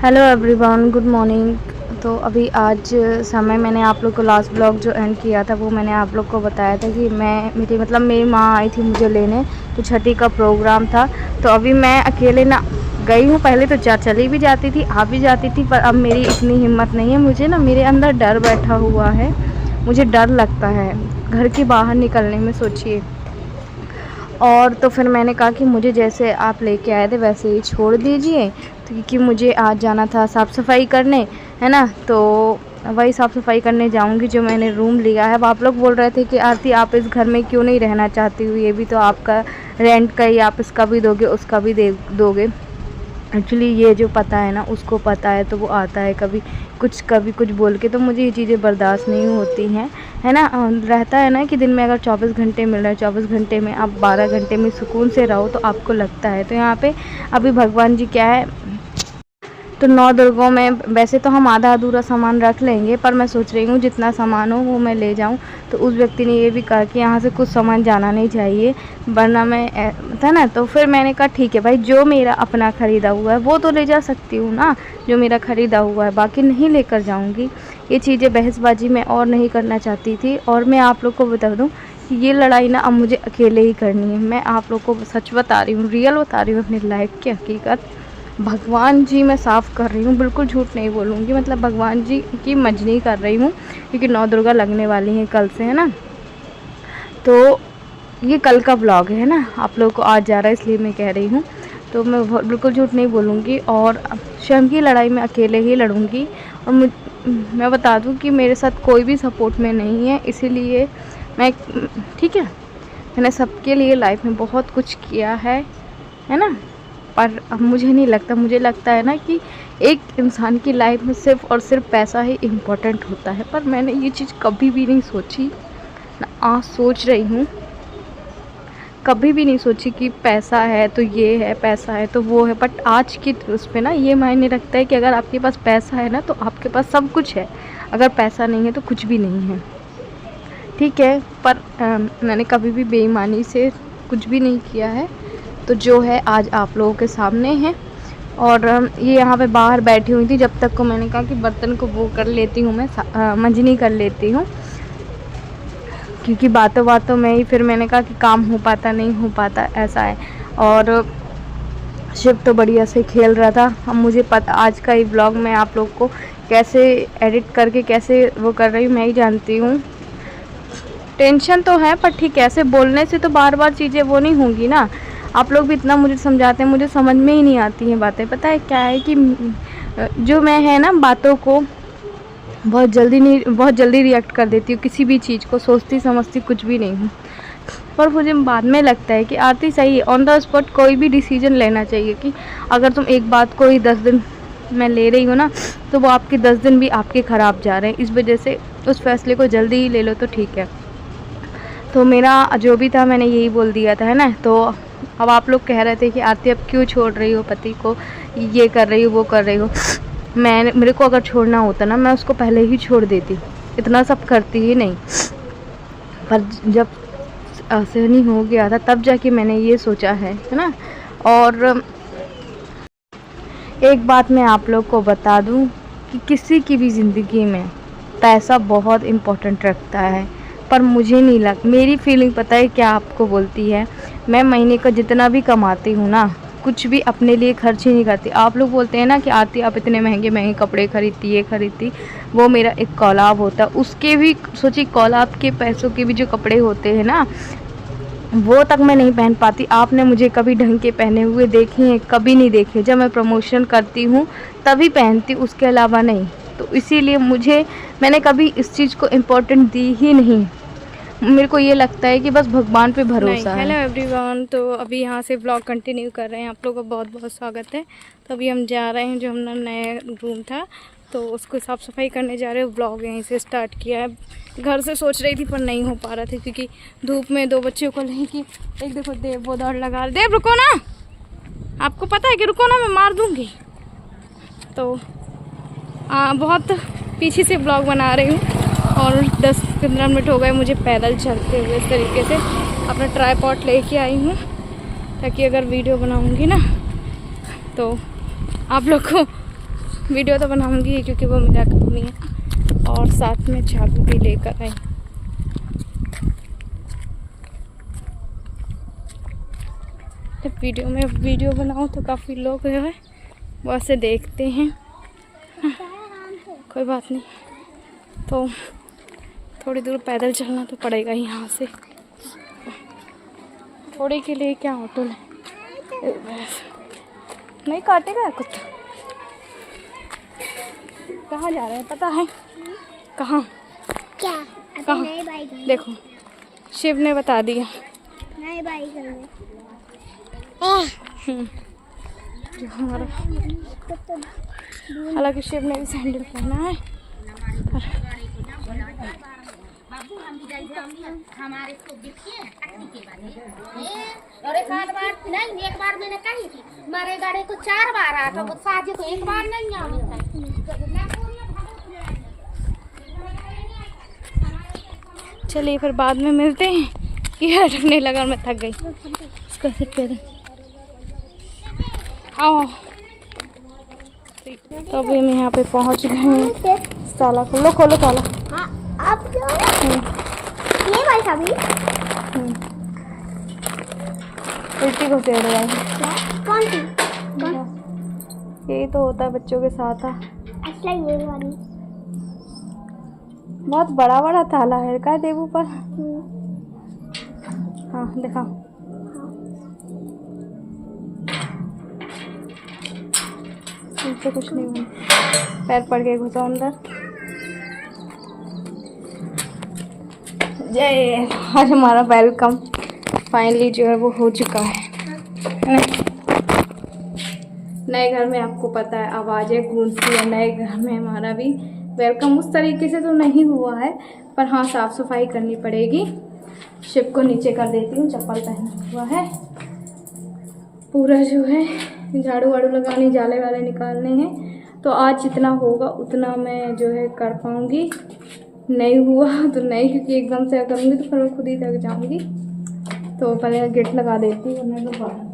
Hello everyone, good morning. तो अभी आज समय मैंने आप लोग को लास्ट ब्लॉग जो एंड किया था वो मैंने आप लोग को बताया था कि मेरी माँ आई थी मुझे लेने, तो छठी का प्रोग्राम था। तो अभी मैं अकेले ना गई हूँ। पहले तो चली भी जाती थी, आ भी जाती थी, पर अब मेरी इतनी हिम्मत नहीं है। मुझे ना मेरे अंदर डर बैठा हुआ है, मुझे डर लगता है घर के बाहर निकलने में, सोचिए। और तो फिर मैंने कहा कि मुझे जैसे आप लेके आए थे वैसे ही छोड़ दीजिए, तो क्योंकि मुझे आज जाना था साफ़ सफाई करने, है ना। तो वही साफ़ सफाई करने जाऊंगी जो मैंने रूम लिया है। अब आप लोग बोल रहे थे कि आरती आप इस घर में क्यों नहीं रहना चाहती हो, ये भी तो आपका रेंट का ही, आप इसका भी दोगे उसका भी दे दोगे। एक्चुअली ये जो पता है ना उसको पता है, तो वो आता है कभी कुछ बोल के, तो मुझे ये चीज़ें बर्दाश्त नहीं होती हैं, है ना। रहता है ना कि दिन में अगर 24 घंटे मिल रहा है, 24 घंटे में आप 12 घंटे में सुकून से रहो तो आपको लगता है। तो यहाँ पे अभी भगवान जी क्या है, तो 9 दुर्गों में वैसे तो हम आधा अधूरा सामान रख लेंगे, पर मैं सोच रही हूँ जितना सामान हो वो मैं ले जाऊँ। तो उस व्यक्ति ने ये भी कहा कि यहाँ से कुछ सामान जाना नहीं चाहिए, वरना मैं था ना। तो फिर मैंने कहा ठीक है भाई, जो मेरा अपना ख़रीदा हुआ है वो तो ले जा सकती हूँ ना, जो मेरा ख़रीदा हुआ है, बाकी नहीं लेकर जाऊँगी। ये चीज़ें बहसबाजी मैं और नहीं करना चाहती थी। और मैं आप लोग को बता दूँ कि ये लड़ाई ना अब मुझे अकेले ही करनी है। मैं आप लोग को सच बता रही हूँ, रियल बता रही हूँ, अपनी लाइफ की हकीकत। भगवान जी मैं साफ़ कर रही हूँ, बिल्कुल झूठ नहीं बोलूँगी। मतलब भगवान जी की मजनी कर रही हूँ, क्योंकि 9 दुर्गा लगने वाली हैं कल से, है ना। तो ये कल का व्लॉग है ना, आप लोगों को आज जा रहा है इसलिए मैं कह रही हूँ। तो मैं बिल्कुल झूठ नहीं बोलूँगी, और स्वयं की लड़ाई मैं अकेले ही लड़ूँगी। और मैं बता दूँ कि मेरे साथ कोई भी सपोर्ट में नहीं है, इसीलिए मैं, ठीक है, मैंने सबके लिए लाइफ में बहुत कुछ किया है ना। पर अब मुझे नहीं लगता, मुझे लगता है ना कि एक इंसान की लाइफ में सिर्फ़ और सिर्फ पैसा ही इम्पोर्टेंट होता है। पर मैंने ये चीज़ कभी भी नहीं सोची ना, आज सोच रही हूँ। कभी भी नहीं सोची कि पैसा है तो ये है, पैसा है तो वो है। बट आज की उस पे ना ये मायने रखता है कि अगर आपके पास पैसा है ना तो आपके पास सब कुछ है, अगर पैसा नहीं है तो कुछ भी नहीं है, ठीक है। पर मैंने कभी भी बेईमानी से कुछ भी नहीं किया है, तो जो है आज आप लोगों के सामने है। और ये यहाँ पे बाहर बैठी हुई थी जब तक को मैंने कहा कि बर्तन को वो कर लेती हूँ, मैं मंजनी कर लेती हूँ, क्योंकि बातों बातों में ही फिर मैंने कहा कि काम हो पाता नहीं हो पाता, ऐसा है। और शिव तो बढ़िया से खेल रहा था। अब मुझे पता आज का ये ब्लॉग मैं आप लोग को कैसे एडिट करके कैसे वो कर रही हूँ मैं ही जानती हूँ। टेंशन तो है, पर ठीक है, ऐसे बोलने से तो बार बार चीज़ें वो नहीं होंगी ना। आप लोग भी इतना मुझे समझाते हैं, मुझे समझ में ही नहीं आती हैं बातें। पता है क्या है कि जो मैं है ना, बातों को बहुत जल्दी रिएक्ट कर देती हूँ, किसी भी चीज़ को सोचती समझती कुछ भी नहीं हूँ। पर मुझे बाद में लगता है कि आरती सही है, ऑन द स्पॉट कोई भी डिसीजन लेना चाहिए। कि अगर तुम एक बात को ही 10 दिन मैं ले रही हूँ ना, तो वो आपके 10 दिन भी आपके ख़राब जा रहे हैं। इस वजह से उस फैसले को जल्दी ही ले लो तो ठीक है। तो मेरा जो भी था मैंने यही बोल दिया था, है ना। तो अब आप लोग कह रहे थे कि आरती अब क्यों छोड़ रही हो पति को, ये कर रही हो वो कर रही हो। मेरे को अगर छोड़ना होता ना, मैं उसको पहले ही छोड़ देती, इतना सब करती ही नहीं। पर जब असहनीय हो गया था तब जाके मैंने ये सोचा है ना। और एक बात मैं आप लोग को बता दूं कि किसी की भी ज़िंदगी में पैसा बहुत इम्पोर्टेंट रखता है, पर मुझे नहीं मेरी फीलिंग पता है क्या आपको बोलती है। मैं महीने का जितना भी कमाती हूँ ना, कुछ भी अपने लिए खर्च ही नहीं करती। आप लोग बोलते हैं ना कि आरती आप इतने महंगे महंगे कपड़े खरीदती, ये खरीदती, वो मेरा एक कौलाब होता है। उसके भी सोचिए, कौलाब के पैसों के भी जो कपड़े होते हैं ना, वो तक मैं नहीं पहन पाती। आपने मुझे कभी ढंग के पहने हुए देखे हैं? कभी नहीं देखे। जब मैं प्रमोशन करती हूँ तभी पहनती, उसके अलावा नहीं। तो इसीलिए मैंने कभी इस चीज़ को इम्पोर्टेंट दी ही नहीं। मेरे को ये लगता है कि बस भगवान पे भरोसा है। हेलो एवरीवन, तो अभी यहाँ से ब्लॉग कंटिन्यू कर रहे हैं। आप लोगों का बहुत बहुत स्वागत है। तो अभी हम जा रहे हैं, जो हमारा नया रूम था तो उसको साफ़ सफाई करने जा रहे हैं। ब्लॉग यहीं से स्टार्ट किया है। घर से सोच रही थी पर नहीं हो पा रहा था, क्योंकि धूप में 2 बच्चों को लेके, एक देखो देव वो दौड़ लगा, देव रुको ना, आपको पता है कि रुको ना, मैं मार दूँगी। तो बहुत पीछे से ब्लॉग बना रही हूँ, और 10-15 मिनट हो गए मुझे पैदल चलते हुए। इस तरीके से अपना ट्राइपॉड लेके आई हूँ, ताकि अगर वीडियो बनाऊँगी ना तो आप लोग को वीडियो तो बनाऊंगी ही क्योंकि वो मेरा काम ही है। और साथ में चाबी भी लेकर आई। जब वीडियो बनाऊं तो काफ़ी लोग जो है वो ऐसे देखते हैं। कोई बात नहीं, तो थोड़ी दूर पैदल चलना तो पड़ेगा यहाँ से। थोड़े के लिए क्या ऑटो ले, नहीं काटेगा कुत्ता। कहाँ जा रहे हैं पता है? कहाँ? क्या? कहाँ? देखो शिव ने बता दिया। नए बाइक जो हमारा, हालांकि शिव ने भी सैंडल पहना है। हमारे को देखिए और एक बार मैंने कही थी मारे गाड़ी को 4 बार आ तो साजे को 1 बार नहीं आना था। चलिए फिर बाद में मिलते हैं। ये अटकने लगा, मैं थक गई। इसका सिर पे आओ। तो अभी हम यहाँ पे पहुँच गए हैं। ताला खोलो ताला। हाँ, आप जो ये बाइक अभी उल्टी को तेड़ रहा है। कौन सी? यही तो होता है बच्चों के साथ। असला ये वाली बहुत बड़ा ताला है का देवू पर। हाँ दिखाओ। इनसे कुछ नहीं हुआ, पैर पड़ के घुसा अंदर। जय, आज हमारा वेलकम फाइनली जो है वो हो चुका है ना। नए घर में आपको पता है आवाज़ें गूंजती है। नए घर में हमारा भी वेलकम उस तरीके से तो नहीं हुआ है, पर हाँ साफ़ सफाई करनी पड़ेगी। शिव को नीचे कर देती हूँ, चप्पल पहना हुआ है। पूरा जो है झाड़ू वाड़ू लगाने, जाले वाले निकालने हैं। तो आज जितना होगा उतना मैं जो है कर पाऊँगी। नहीं हुआ तो नहीं, क्योंकि एकदम से करूँगी तो फिर मैं खुद ही थक जाऊँगी। तो पहले गेट लगा देती हूँ, वरना तो बाहर।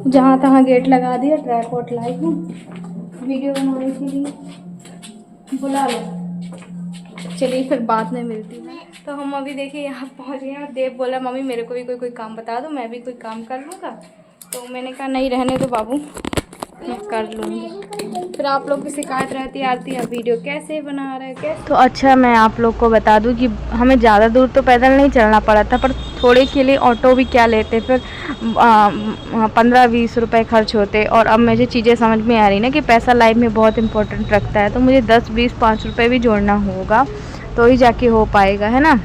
जहाँ तहाँ गेट लगा दिया। ट्राइपॉड लाई हूँ वीडियो बनाने के लिए, बुला लो। चलिए फिर बाद में मिलती हूँ। तो हम अभी देखिए यहाँ पहुँच गए और देव बोला मम्मी मेरे को भी कोई काम बता दो, मैं भी कोई काम कर लूँगा। तो मैंने कहा नहीं रहने दो बाबू, मैं कर लूँगी। फिर आप लोग की शिकायत रहती आती है वीडियो कैसे बना रहे कैसे। तो अच्छा मैं आप लोग को बता दूं कि हमें ज़्यादा दूर तो पैदल नहीं चलना पड़ा था, पर थोड़े के लिए ऑटो भी क्या लेते, फिर 15-20 रुपए खर्च होते। और अब मुझे चीज़ें समझ में आ रही ना कि पैसा लाइफ में बहुत इंपॉर्टेंट रखता है। तो मुझे 10-20-5 रुपये भी जोड़ना होगा तो ही जाके हो पाएगा, है ना,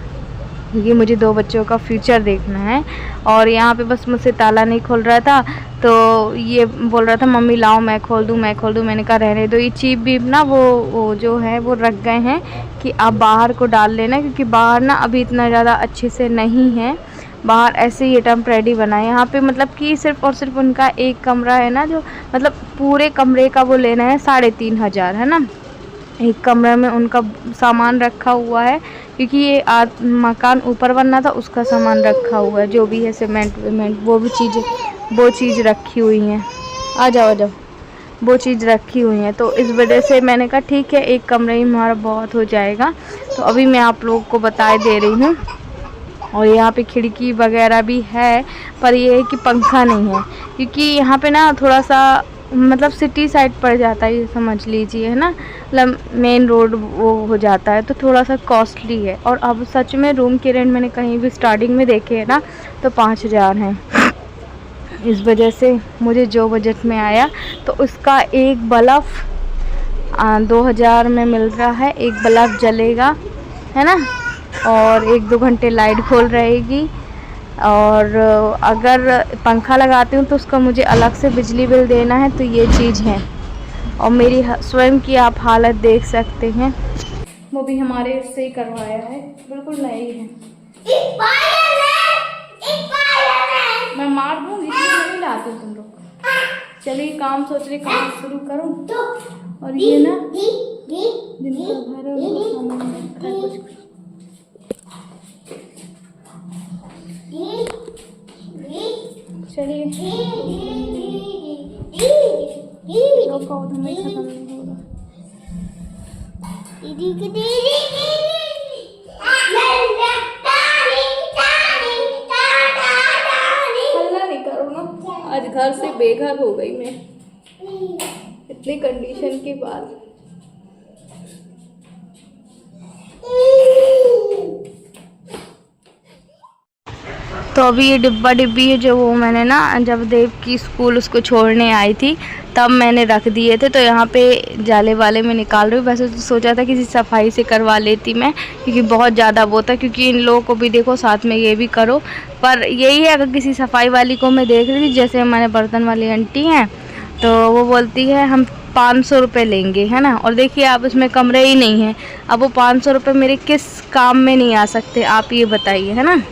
क्योंकि मुझे 2 बच्चों का फ्यूचर देखना है। और यहाँ पे बस मुझसे ताला नहीं खोल रहा था, तो ये बोल रहा था मम्मी लाओ मैं खोल दूँ। मैंने कहा रहने दो। ये चीप भी ना वो जो है वो रख गए हैं कि आप बाहर को डाल लेना, क्योंकि बाहर ना अभी इतना ज़्यादा अच्छे से नहीं है। बाहर ऐसे ही टेम्परेरी बना है। यहाँ पे मतलब कि सिर्फ़ और सिर्फ उनका एक कमरा है ना, जो मतलब पूरे कमरे का वो लेना है 3,500, है ना। एक कमरे में उनका सामान रखा हुआ है, क्योंकि ये मकान ऊपर बनना था, उसका सामान रखा हुआ है, जो भी है सीमेंट वेमेंट वो चीज़ रखी हुई हैं। आ जाओ वो चीज़ रखी हुई है। तो इस वजह से मैंने कहा ठीक है एक कमरे ही हमारा बहुत हो जाएगा। तो अभी मैं आप लोगों को बता दे रही हूँ। और यहाँ पे खिड़की वगैरह भी है, पर ये है कि पंखा नहीं है, क्योंकि यहाँ पे ना थोड़ा सा मतलब सिटी साइड पड़ जाता है, ये समझ लीजिए, है ना, मतलब मेन रोड वो हो जाता है, तो थोड़ा सा कॉस्टली है। और अब सच में रूम के रेंट मैंने कहीं भी स्टार्टिंग में देखे है ना तो 5,000 हैं। इस वजह से मुझे जो बजट में आया, तो उसका एक बल्ब 2,000 में मिल रहा है। एक बल्ब जलेगा, है ना, और 1-2 घंटे लाइट खोल रहेगी। और अगर पंखा लगाती हूँ तो उसका मुझे अलग से बिजली बिल देना है। तो ये चीज़ है। और मेरी स्वयं की आप हालत देख सकते हैं। वो भी हमारे से ही करवाया है, बिल्कुल नई है। मैं मार दूँगी, नहीं लाती तुम लोग। चलिए काम सोच रहे काम शुरू करूँ। और ये ना जिनका घर है वो सामान रखा है कुछ। चलिए पौधा में खत्म नहीं होगा। हल्ला नहीं करो ना, आज घर से बेघर हो गई मैं इतनी कंडीशन के बाद। तो अभी ये डिब्बा डिब्बी है जो वो मैंने ना जब देव की स्कूल उसको छोड़ने आई थी तब मैंने रख दिए थे। तो यहाँ पे जाले वाले में निकाल रही हूँ। वैसे तो सोचा था किसी सफाई से करवा लेती मैं, क्योंकि बहुत ज़्यादा वो था, क्योंकि इन लोगों को भी देखो साथ में ये भी करो। पर यही है, अगर किसी सफाई वाली को मैं देख रही थी, जैसे हमारे बर्तन वाली आंटी हैं, तो वो बोलती है हम 500 रुपये लेंगे, है ना। और देखिए आप उसमें कमरे ही नहीं हैं। अब वो 500 रुपये मेरे किस काम में नहीं आ सकते, आप ये बताइए, है ना।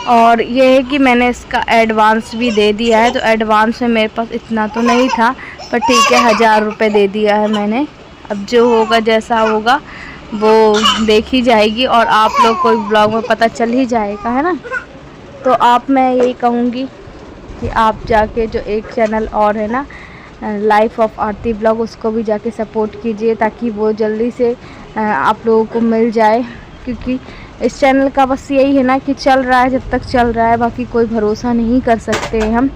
और ये है कि मैंने इसका एडवांस भी दे दिया है। तो एडवांस में मेरे पास इतना तो नहीं था, पर ठीक है 1000 रुपये दे दिया है मैंने। अब जो होगा जैसा होगा वो देखी जाएगी और आप लोग को ब्लॉग में पता चल ही जाएगा, है ना। तो आप मैं यही कहूँगी कि आप जाके जो एक चैनल और है ना लाइफ ऑफ आरती ब्लॉग, उसको भी जाके सपोर्ट कीजिए, ताकि वो जल्दी से आप लोगों को मिल जाए। क्योंकि इस चैनल का बस यही है ना कि चल रहा है जब तक चल रहा है, बाकी कोई भरोसा नहीं कर सकते हम।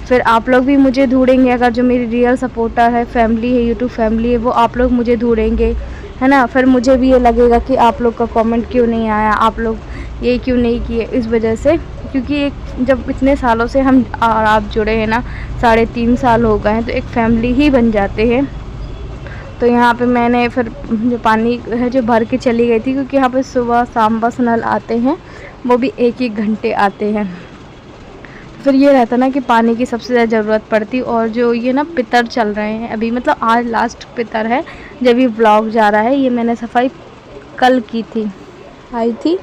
फिर आप लोग भी मुझे ढूंढेंगे, अगर जो मेरी रियल सपोर्टर है, फैमिली है, यूट्यूब फैमिली है, वो आप लोग मुझे ढूंढेंगे, है ना। फिर मुझे भी ये लगेगा कि आप लोग का कमेंट क्यों नहीं आया, आप लोग ये क्यों नहीं किए, इस वजह से। क्योंकि एक जब इतने सालों से हम और आप जुड़े हैं ना, 3.5 साल हो गए हैं, तो एक फैमिली ही बन जाते हैं। तो यहाँ पे मैंने फिर जो पानी है जो भर के चली गई थी, क्योंकि यहाँ पे सुबह शाम बस नल आते हैं, वो भी 1-1 घंटे आते हैं। फिर ये रहता ना कि पानी की सबसे ज़्यादा ज़रूरत पड़ती। और जो ये ना पितर चल रहे हैं अभी, मतलब आज लास्ट पितर है जब ये व्लॉग जा रहा है। ये मैंने सफाई कल की थी, आई थी,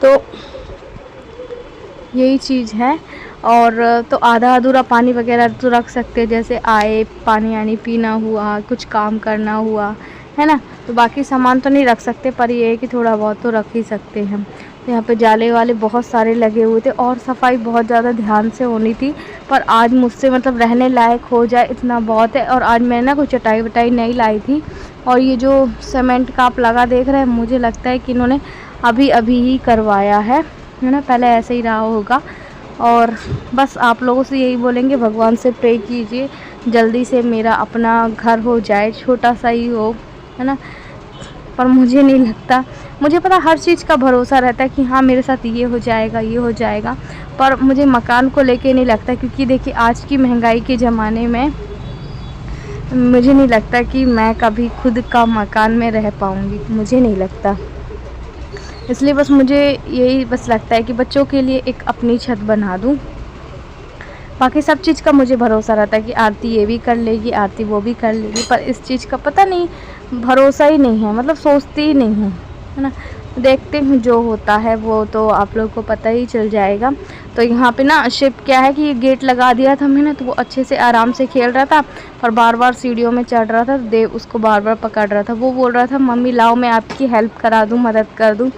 तो यही चीज़ है। और तो आधा अधूरा पानी वगैरह तो रख सकते हैं, जैसे आए पानी आनी पीना हुआ, कुछ काम करना हुआ, है ना। तो बाकी सामान तो नहीं रख सकते, पर ये है कि थोड़ा बहुत तो रख ही सकते हैं। तो यहाँ पे जाले वाले बहुत सारे लगे हुए थे और सफाई बहुत ज़्यादा ध्यान से होनी थी, पर आज मुझसे मतलब रहने लायक हो जाए इतना बहुत है। और आज मैंने ना कोई चटाई वटाई नहीं लाई थी। और ये जो सीमेंट का आप लगा देख रहे हैं, मुझे लगता है कि इन्होंने अभी अभी ही करवाया है ना, पहले ऐसे ही रहा होगा। और बस आप लोगों से यही बोलेंगे, भगवान से प्रे कीजिए जल्दी से मेरा अपना घर हो जाए, छोटा सा ही हो, है ना। पर मुझे नहीं लगता, मुझे पता हर चीज़ का भरोसा रहता है कि हाँ मेरे साथ ये हो जाएगा, ये हो जाएगा, पर मुझे मकान को लेके नहीं लगता। क्योंकि देखिए आज की महंगाई के ज़माने में मुझे नहीं लगता कि मैं कभी खुद का मकान में रह पाऊँगी, मुझे नहीं लगता। इसलिए बस मुझे यही बस लगता है कि बच्चों के लिए एक अपनी छत बना दूं। बाकी सब चीज़ का मुझे भरोसा रहता है कि आरती ये भी कर लेगी, आरती वो भी कर लेगी, पर इस चीज़ का पता नहीं, भरोसा ही नहीं है, मतलब सोचती ही नहीं हूँ, है ना। देखते हैं जो होता है वो तो आप लोगों को पता ही चल जाएगा। तो यहाँ पे ना शिप क्या है कि ये गेट लगा दिया था मैंने, तो वो अच्छे से आराम से खेल रहा था और बार बार सीढ़ियों में चढ़ रहा था। तो देव उसको बार बार पकड़ रहा था। वो बोल रहा था मम्मी लाओ मैं आपकी हेल्प करा दूँ, मदद कर दूँ।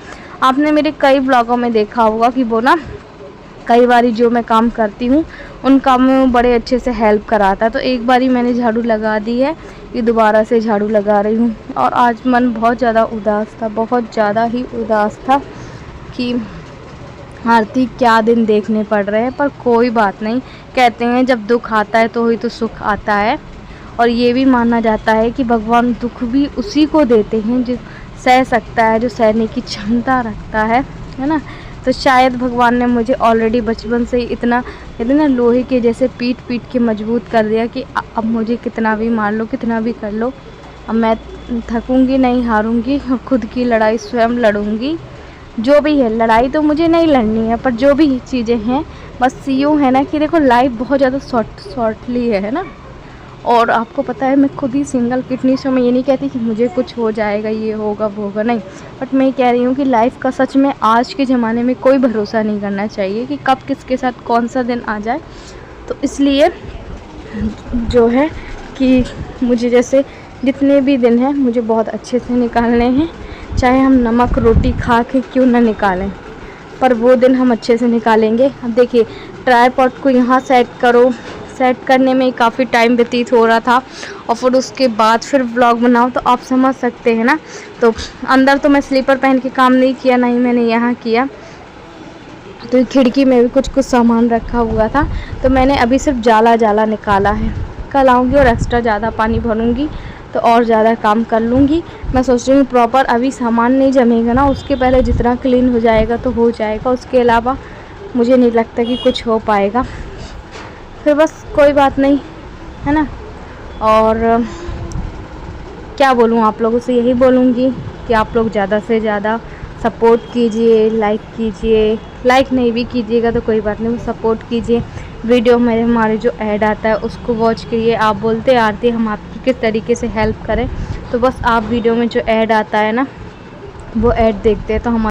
आपने मेरे कई व्लॉगों में देखा होगा कि वो ना कई बारी जो मैं काम करती हूँ उन कामों में बड़े अच्छे से हेल्प कराता है। तो एक बारी मैंने झाड़ू लगा दी है, ये दोबारा से झाड़ू लगा रही हूँ। और आज मन बहुत ज़्यादा उदास था, बहुत ज़्यादा ही उदास था कि आरती क्या दिन देखने पड़ रहे हैं। पर कोई बात नहीं, कहते हैं जब दुख आता है तो ही तो सुख आता है। और ये भी माना जाता है कि भगवान दुख भी उसी को देते हैं जो सह सकता है, जो सहने की क्षमता रखता है ना। तो शायद भगवान ने मुझे ऑलरेडी बचपन से ही इतना कहते ना लोहे के जैसे पीट पीट के मजबूत कर दिया कि अब मुझे कितना भी मार लो, कितना भी कर लो, अब मैं थकूंगी नहीं, हारूंगी और खुद की लड़ाई स्वयं लड़ूंगी। जो भी है लड़ाई तो मुझे नहीं लड़नी है, पर जो भी चीज़ें हैं बस यूँ है ना कि देखो लाइफ बहुत ज़्यादा शॉर्टली है ना। और आपको पता है मैं खुद ही सिंगल किडनी से, मैं ये नहीं कहती कि मुझे कुछ हो जाएगा, ये होगा वो होगा, नहीं। बट मैं कह रही हूँ कि लाइफ का सच में आज के ज़माने में कोई भरोसा नहीं करना चाहिए कि कब किसके साथ कौन सा दिन आ जाए। तो इसलिए जो है कि मुझे जैसे जितने भी दिन हैं मुझे बहुत अच्छे से निकालने हैं, चाहे हम नमक रोटी खा के क्यों ना निकालें, पर वो दिन हम अच्छे से निकालेंगे। अब देखिए ट्राइपॉड को यहाँ सेट करो, सेट करने में काफ़ी टाइम व्यतीत हो रहा था और फिर उसके बाद फिर व्लॉग बनाओ, तो आप समझ सकते हैं ना। तो अंदर तो मैं स्लीपर पहन के काम नहीं किया, नहीं मैंने यहाँ किया, तो खिड़की में भी कुछ सामान रखा हुआ था, तो मैंने अभी सिर्फ जाला निकाला है। कल आऊँगी और एक्स्ट्रा ज़्यादा पानी भरूँगी तो और ज़्यादा काम कर लूँगी। मैं सोच रही हूँ प्रॉपर अभी सामान नहीं जमेगा ना, उसके पहले जितना क्लीन हो जाएगा तो हो जाएगा, उसके अलावा मुझे नहीं लगता कि कुछ हो पाएगा। फिर बस कोई बात नहीं, है ना। और क्या बोलूँ, आप लोगों से यही बोलूँगी कि आप लोग ज़्यादा से ज़्यादा सपोर्ट कीजिए, लाइक कीजिए, लाइक नहीं भी कीजिएगा तो कोई बात नहीं, सपोर्ट कीजिए। वीडियो में हमारे जो ऐड आता है उसको वॉच करिए। आप बोलते आरती हम आपकी किस तरीके से हेल्प करें, तो बस आप वीडियो में जो ऐड आता है ना वो ऐड देखते हैं तो हमारे